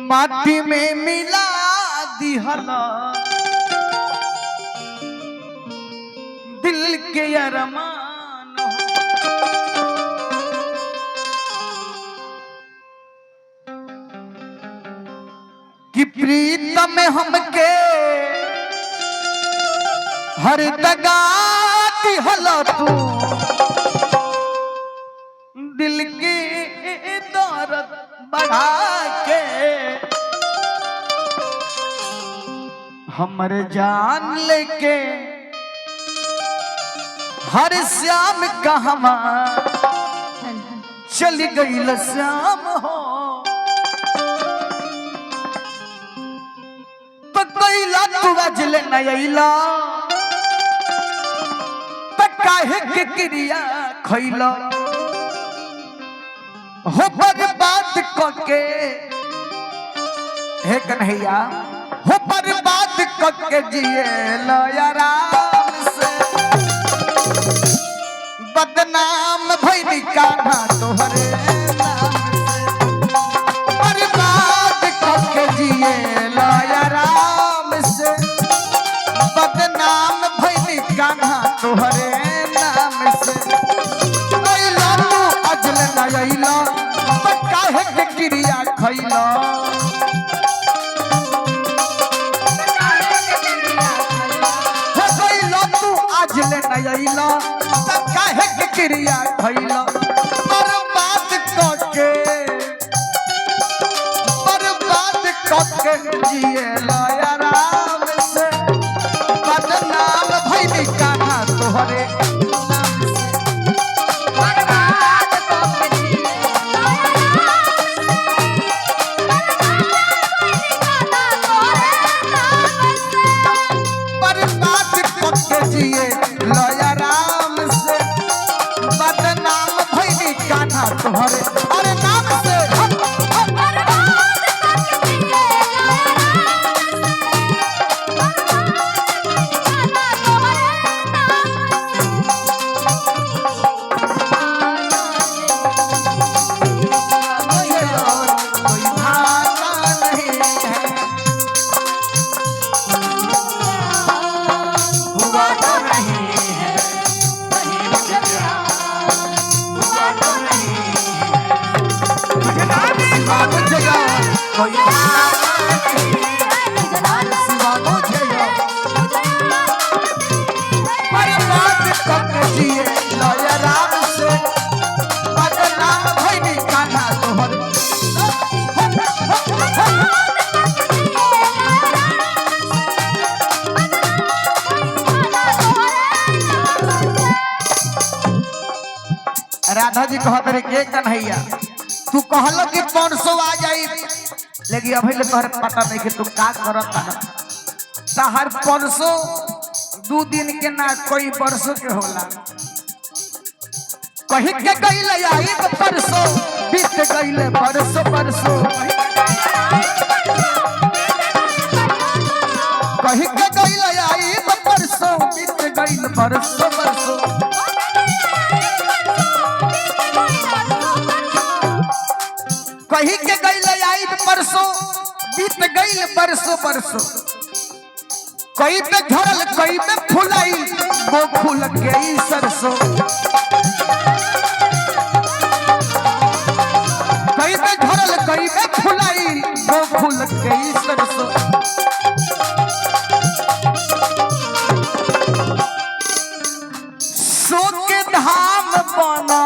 माटी में मिला दिहला दिल के अरमान कि प्रीतम में हमके हर दगा दिहला तू दिल की दौलत बढ़ा के हमर जान लेके हर श्याम कहवा चली गई श्याम हो तो कैला तू अजले नयला तो काहे के क्रिया खैला हो बर्बाद करके हे कन्हैया हो बर्बाद करके जिए लो आराम से बदनाम भइली कान्हा तोहरे नाम से बर्बाद करके जिए लो आराम से बदनाम भइली कान्हा तोहरे नाम से कैला तू अजल नयला काहे के क्रिया खैला तू आज ले नयला काहे के क्रिया खैला बर्बाद करके जिए लो आराम से बदनाम भइली कान्हा तोहरे तुम्हारे अरे नाम से राधा जी कहत रे के कन्हैया तू कहलो कि 500 आ जाई लेकिन अभी ले तोहरे पता नहीं कि तू का करत हर 500 2 दिन के ना कोई वर्षों के होला कहीं के गइल आई परसों बीत गइल परसों कहीं के गइल आई परसों बीत गइल परसों कहीं के गइल आई परसों बीत गइल परसों कहीं पे झरल कहीं पे फुलाई वो फूल गई सरसों कहीं पे झरल कहीं पे फुलाई वो फूल गई सरसों सो के धाम बना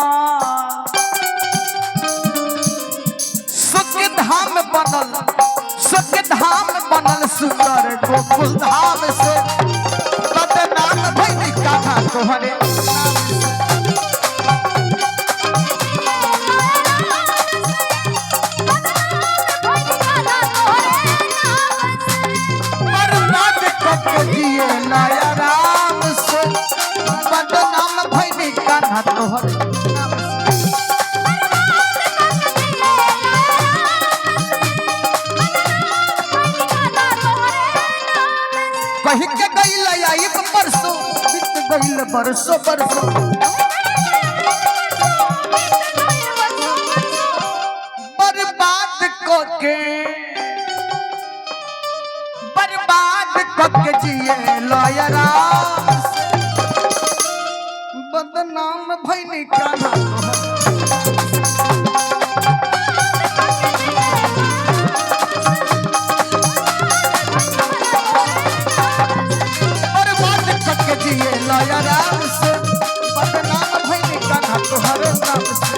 धाम बनल सुंदर गोकुल धाम से बदनाम भइली कान्हा तोहरे बर्बाद करके जिए लो आराम से बदनाम भइली कान्हा तोहरे कहीं के गइल आई परसों बीत गइल परसों बर्बाद करके बर्बाद करके जिए लयरा बदनाम भइनी कान्हा बर्बाद करके जिए लयरा से बदनाम भइनी कान्हा तोहर नाम से